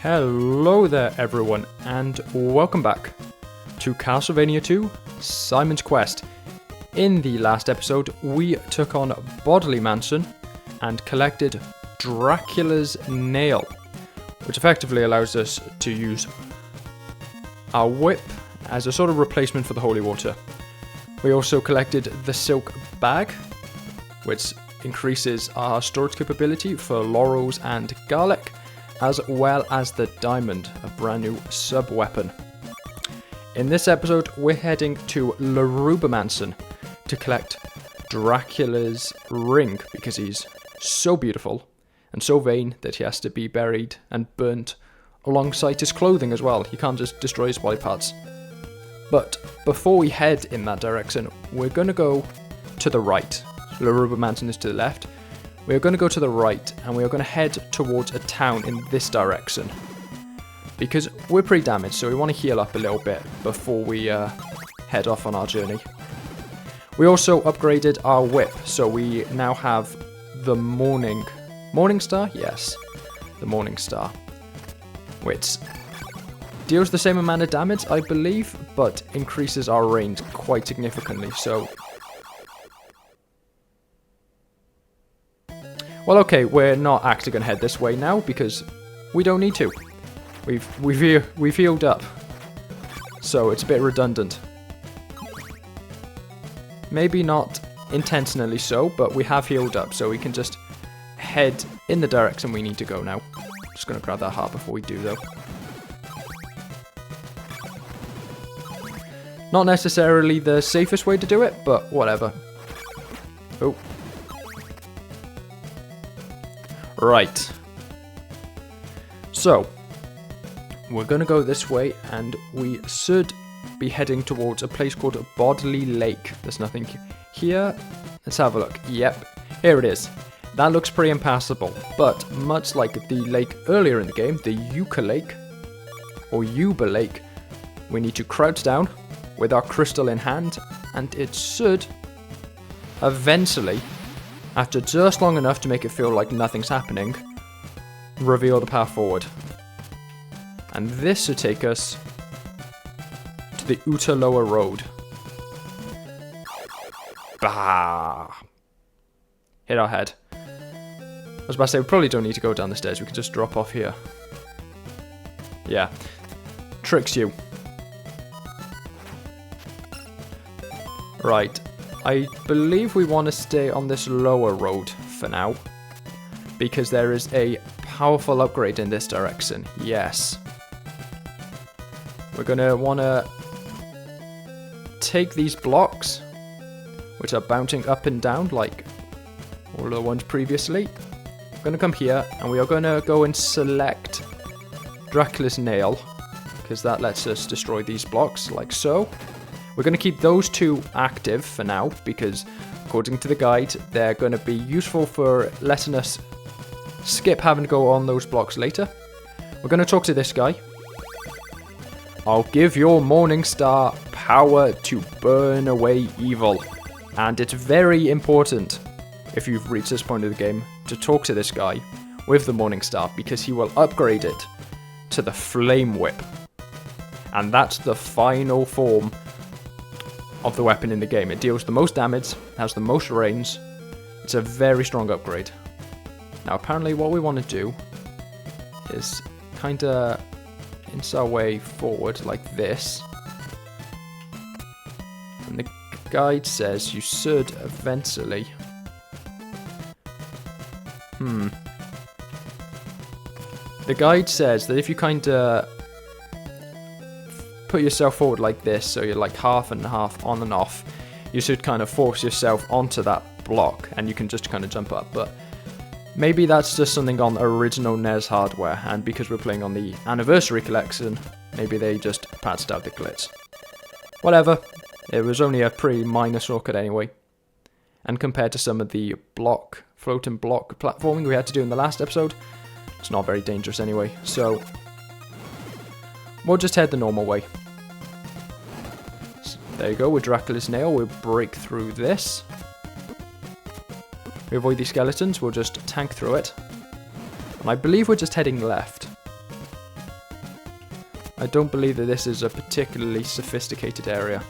Hello there everyone, and welcome back to Castlevania 2, Simon's Quest. In the last episode, we took on Laruba Mansion and collected Dracula's nail, which effectively allows us to use our whip as a sort of replacement for the holy water. We also collected the silk bag, which increases our storage capability for laurels and garlic, as well as the diamond, a brand new sub-weapon. In this episode, we're heading to Laruba Mansion to collect Dracula's ring, because he's so beautiful and so vain that he has to be buried and burnt alongside his clothing as well. He can't just destroy his body parts. But before we head in that direction, we're going to go to the right. Laruba Mansion is to the left. We are going to go to the right, and we are going to head towards a town in this direction, because we're pretty damaged, so we want to heal up a little bit before we head off on our journey. We also upgraded our whip, so we now have the Morning Star? Yes, the Morning Star, which deals the same amount of damage, I believe, but increases our range quite significantly, so... Well, okay, we're not actually going to head this way now, because we don't need to. We've healed up, so it's a bit redundant. Maybe not intentionally so, but we have healed up, so we can just head in the direction we need to go now. Just going to grab that heart before we do, though. Not necessarily the safest way to do it, but whatever. Oh. Right. So, we're going to go this way, and we should be heading towards a place called Bodley Lake. There's nothing here. Let's have a look. Yep, here it is. That looks pretty impassable, but much like the lake earlier in the game, the Yucca Lake, or Yuba Lake, we need to crouch down with our crystal in hand, and it should eventually, after just long enough to make it feel like nothing's happening, reveal the path forward. And this should take us to the Utaloa Road. Bah! Hit our head. I was about to say, we probably don't need to go down the stairs, we can just drop off here. Yeah. Tricks you. Right. I believe we want to stay on this lower road for now, because there is a powerful upgrade in this direction. Yes. We're going to want to take these blocks, which are bouncing up and down like all the ones previously. We're going to come here, and we are going to go and select Dracula's nail, because that lets us destroy these blocks like so. We're going to keep those two active for now, because according to the guide, they're going to be useful for letting us skip having to go on those blocks later. We're going to talk to this guy. I'll give your Morning Star power to burn away evil. And it's very important, if you've reached this point of the game, to talk to this guy with the Morning Star, because he will upgrade it to the Flame Whip. And that's the final form of the weapon in the game. It deals the most damage, has the most range. It's a very strong upgrade. Now apparently what we want to do is kind of inch our way forward like this. And the guide says you should eventually... The guide says that if you kind of put yourself forward like this, so you're like half and half on and off, you should kind of force yourself onto that block, and you can just kind of jump up. But maybe that's just something on original NES hardware, and because we're playing on the Anniversary Collection, maybe they just patched out the glitch. Whatever, it was only a pretty minor shortcut anyway, and compared to some of the floating block platforming we had to do in the last episode, it's not very dangerous anyway, so we'll just head the normal way. So there you go, with Dracula's nail, we'll break through this. We avoid these skeletons, we'll just tank through it. And I believe we're just heading left. I don't believe that this is a particularly sophisticated area.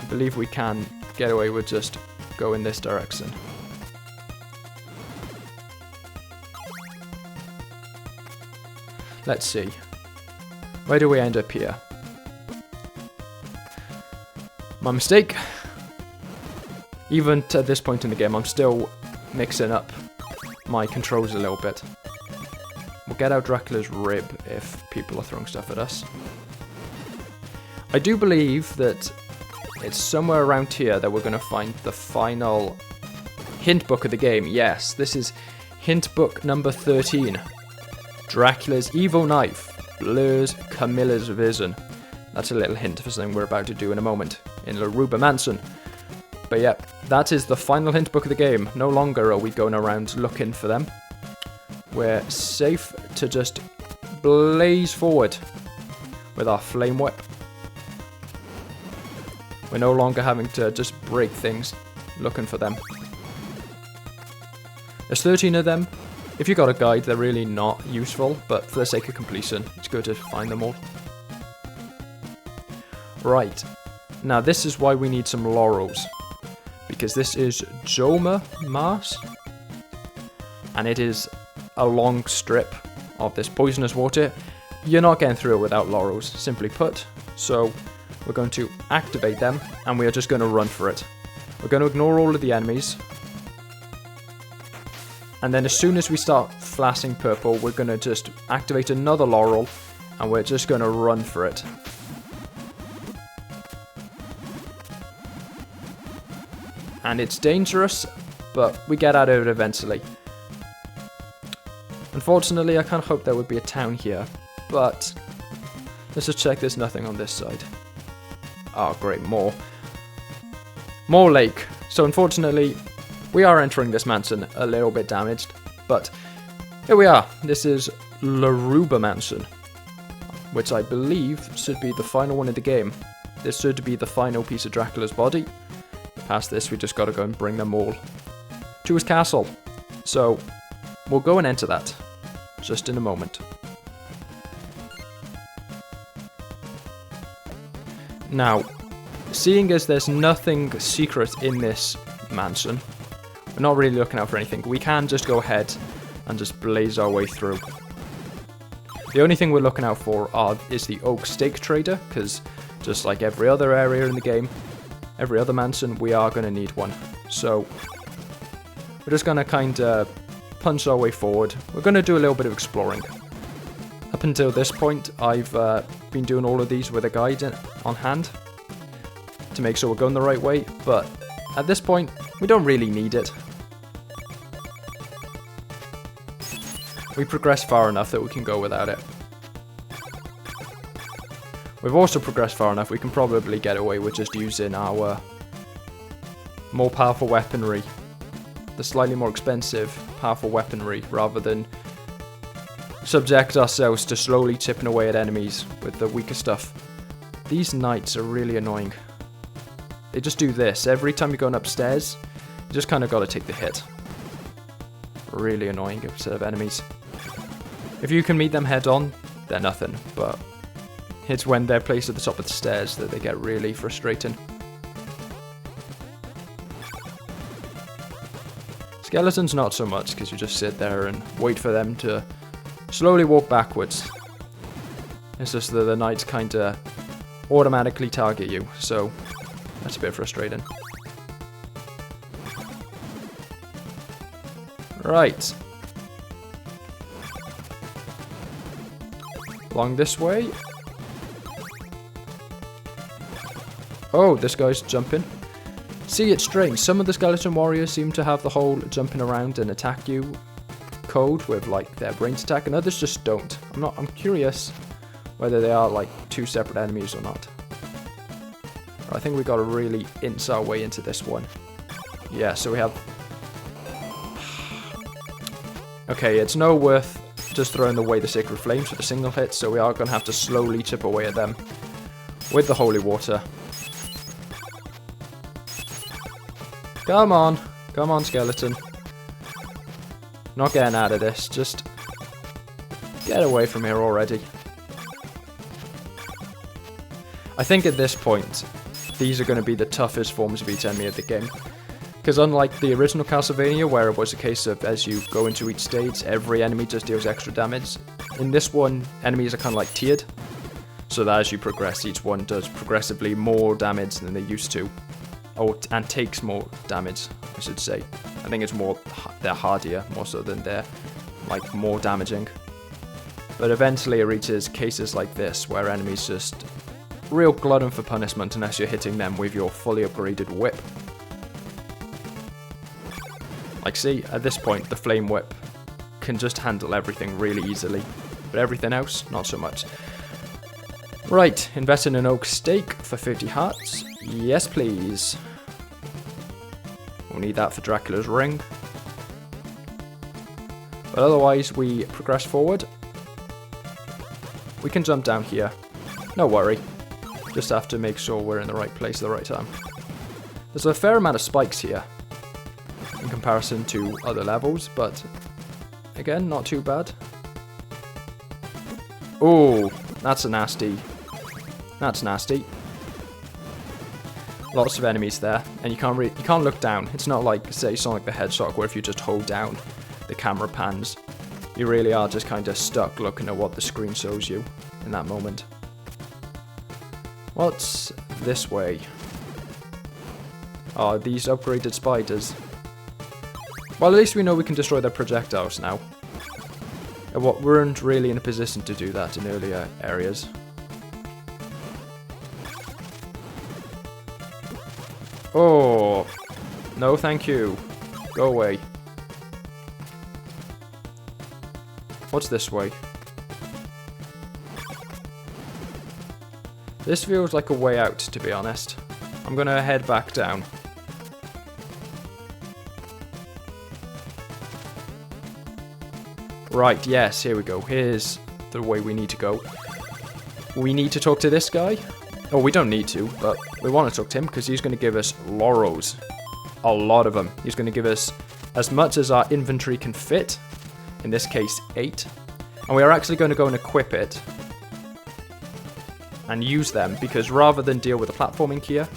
I believe we can get away with just go in this direction. Let's see. Where do we end up here? My mistake. Even to this point in the game, I'm still mixing up my controls a little bit. We'll get out Dracula's rib if people are throwing stuff at us. I do believe that it's somewhere around here that we're going to find the final hint book of the game. Yes, this is hint book number 13. Dracula's evil knife blurs Carmilla's vision. That's a little hint for something we're about to do in a moment in Laruba Mansion. But yeah, that is the final hint book of the game. No longer are we going around looking for them. We're safe to just blaze forward with our flame whip. We're no longer having to just break things looking for them. There's 13 of them. If you got a guide, they're really not useful, but for the sake of completion, it's good to find them all. Right, now this is why we need some laurels, because this is Joma Mars, and it is a long strip of this poisonous water. You're not getting through it without laurels, simply put, so we're going to activate them, and we are just going to run for it. We're going to ignore all of the enemies. And then as soon as we start flashing purple, we're going to just activate another laurel, and we're just going to run for it. And it's dangerous, but we get out of it eventually. Unfortunately, I kind of hoped there would be a town here, but let's just check there's nothing on this side. Oh great, more lake. So unfortunately, we are entering this mansion a little bit damaged, but here we are. This is Laruba Mansion, which I believe should be the final one of the game. This should be the final piece of Dracula's body. Past this, we just got to go and bring them all to his castle. So we'll go and enter that just in a moment. Now, seeing as there's nothing secret in this mansion, we're not really looking out for anything. We can just go ahead and just blaze our way through. The only thing we're looking out for is the oak stake trader, because just like every other area in the game, every other mansion, we are going to need one. So we're just going to kind of punch our way forward. We're going to do a little bit of exploring. Up until this point, I've been doing all of these with a guide on hand to make sure we're going the right way, but at this point, we don't really need it. We progressed far enough that we can go without it. We've also progressed far enough we can probably get away with just using our more powerful weaponry. The slightly more expensive, powerful weaponry, rather than subject ourselves to slowly chipping away at enemies with the weaker stuff. These knights are really annoying. They just do this. Every time you're going upstairs, you just kind of got to take the hit. Really annoying set of enemies. If you can meet them head on, they're nothing, but it's when they're placed at the top of the stairs that they get really frustrating. Skeletons not so much, because you just sit there and wait for them to slowly walk backwards. It's just that the knights kind of automatically target you, so that's a bit frustrating. Right. Along this way. Oh, this guy's jumping. See, it's strange. Some of the skeleton warriors seem to have the whole jumping around and attack you code with like their brains attack, and others just don't. I'm curious whether they are like two separate enemies or not. I think we got to really inch our way into this one. Yeah, so we have... Okay, it's no worth just throwing away the sacred flames with a single hit, so we are going to have to slowly chip away at them with the holy water. Come on, skeleton. Not getting out of this, just Get away from here already. I think at this point, these are going to be the toughest forms of each enemy of the game. Because unlike the original Castlevania, where it was a case of as you go into each stage, every enemy just deals extra damage, in this one, enemies are kind of like tiered. So that as you progress, each one does progressively more damage than they used to. Oh, and takes more damage, I should say. I think it's more, they're hardier, more so than they're, like, more damaging. But eventually it reaches cases like this, where enemies just real glutton for punishment unless you're hitting them with your fully upgraded whip. Like, see, at this point, the flame whip can just handle everything really easily. But everything else, not so much. Right, invest in an oak steak for 50 hearts. Yes, please. We'll need that for Dracula's ring. But otherwise, we progress forward. We can jump down here. No worry. Just have to make sure we're in the right place at the right time. There's a fair amount of spikes here in comparison to other levels, but again, not too bad. Oh, that's a nasty. That's nasty. Lots of enemies there, and you can't look down. It's not like, say, Sonic the Hedgehog, where if you just hold down, the camera pans. You really are just kind of stuck looking at what the screen shows you in that moment. What's this way? Oh, these upgraded spiders. Well, at least we know we can destroy their projectiles now. And we weren't really in a position to do that in earlier areas. Oh, no thank you. Go away. What's this way? This feels like a way out, to be honest. I'm gonna head back down. Right, yes, here we go. Here's the way we need to go. We need to talk to this guy. Oh, we don't need to, but we want to talk to him because he's going to give us laurels. A lot of them. He's going to give us as much as our inventory can fit. In this case, 8. And we are actually going to go and equip it. And use them, because rather than deal with the platforming here,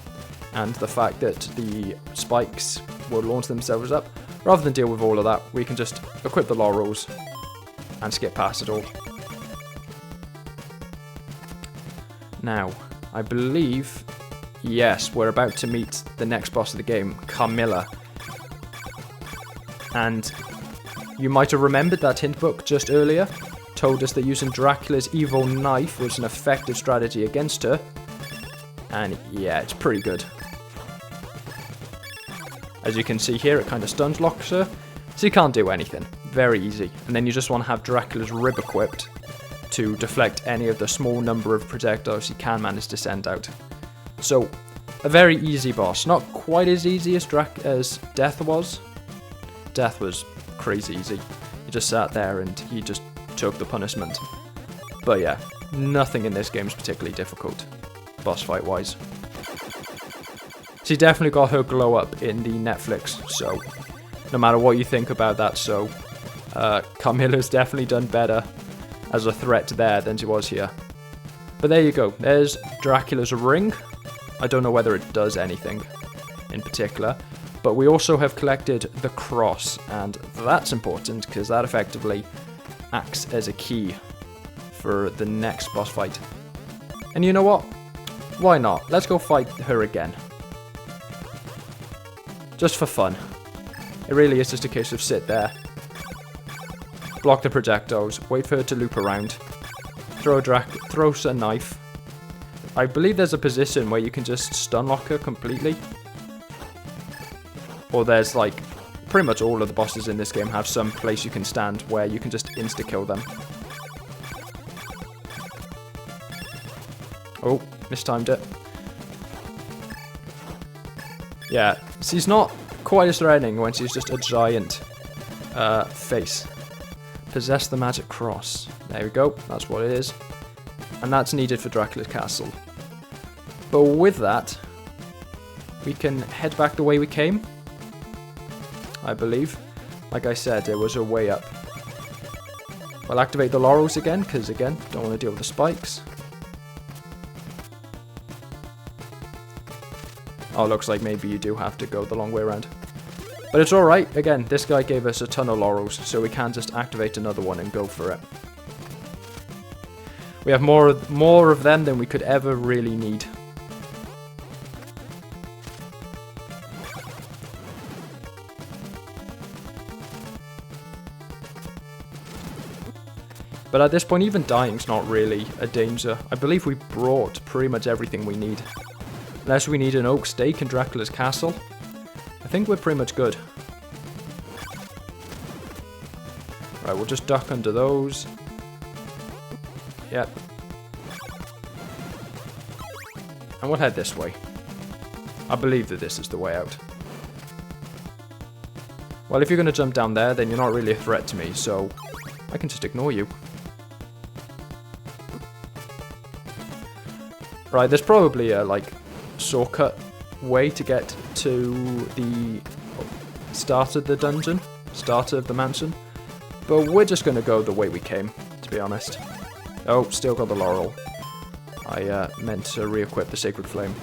and the fact that the spikes will launch themselves up, rather than deal with all of that, we can just equip the laurels and skip past it all. Now, I believe, yes, we're about to meet the next boss of the game, Carmilla. And you might have remembered that hint book just earlier told us that using Dracula's evil knife was an effective strategy against her. And yeah, it's pretty good. As you can see here, it kind of stun locks her, so you can't do anything. Very easy. And then you just want to have Dracula's rib equipped to deflect any of the small number of projectiles you can manage to send out. So, a very easy boss. Not quite as easy as Death was. Death was crazy easy. You just sat there and he just took the punishment. But yeah, nothing in this game is particularly difficult, boss fight wise. She definitely got her glow up in the Netflix, so no matter what you think about that, so Carmilla's definitely done better as a threat there than she was here. But there you go, there's Dracula's ring. I don't know whether it does anything in particular, but we also have collected the cross, and that's important because that effectively acts as a key for the next boss fight. And you know what? Why not? Let's go fight her again. Just for fun. It really is just a case of sit there, block the projectiles, wait for her to loop around, throw a knife. I believe there's a position where you can just stun lock her completely. Or there's like, pretty much all of the bosses in this game have some place you can stand where you can just insta-kill them. Oh, mistimed it. Yeah, she's not quite as threatening when she's just a giant face. Possess the magic cross. There we go, that's what it is. And that's needed for Dracula's castle. But with that, we can head back the way we came, I believe. Like I said, it was a way up. We'll activate the laurels again, because again, don't want to deal with the spikes. Oh, looks like maybe you do have to go the long way around. But it's alright, again, this guy gave us a ton of laurels, so we can just activate another one and go for it. We have more of them than we could ever really need. But at this point, even dying's not really a danger. I believe we brought pretty much everything we need. Unless we need an oak stake in Dracula's castle. I think we're pretty much good. Right, we'll just duck under those. Yep. And we'll head this way. I believe that this is the way out. Well, if you're going to jump down there, then you're not really a threat to me, so I can just ignore you. Right, there's probably a, like, shortcut way to get to the start of the dungeon, start of the mansion, but we're just going to go the way we came, to be honest. Oh, still got the laurel. I meant to re-equip the sacred flame.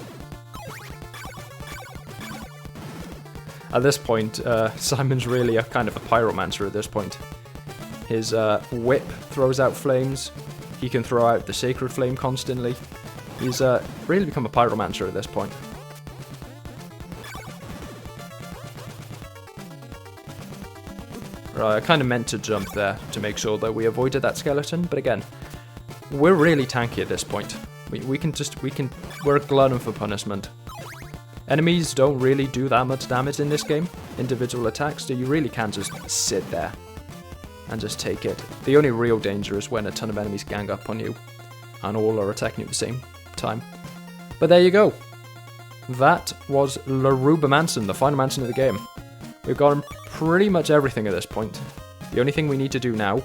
At this point, Simon's really a kind of a pyromancer at this point. His whip throws out flames, he can throw out the sacred flame constantly. He's really become a pyromancer at this point. Right, I kind of meant to jump there to make sure that we avoided that skeleton, but again, we're really tanky at this point. We're a glutton for punishment. Enemies don't really do that much damage in this game, individual attacks, so you really can just sit there and just take it. The only real danger is when a ton of enemies gang up on you and all are attacking you at the same time. But there you go. That was Laruba Mansion, the final mansion of the game. We've gotten pretty much everything at this point. The only thing we need to do now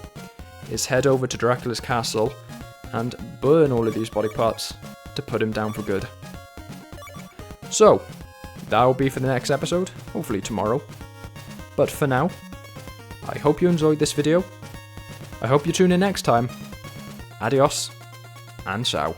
is head over to Dracula's castle and burn all of these body parts to put him down for good. So, that will be for the next episode, hopefully tomorrow. But for now, I hope you enjoyed this video. I hope you tune in next time. Adios, and ciao.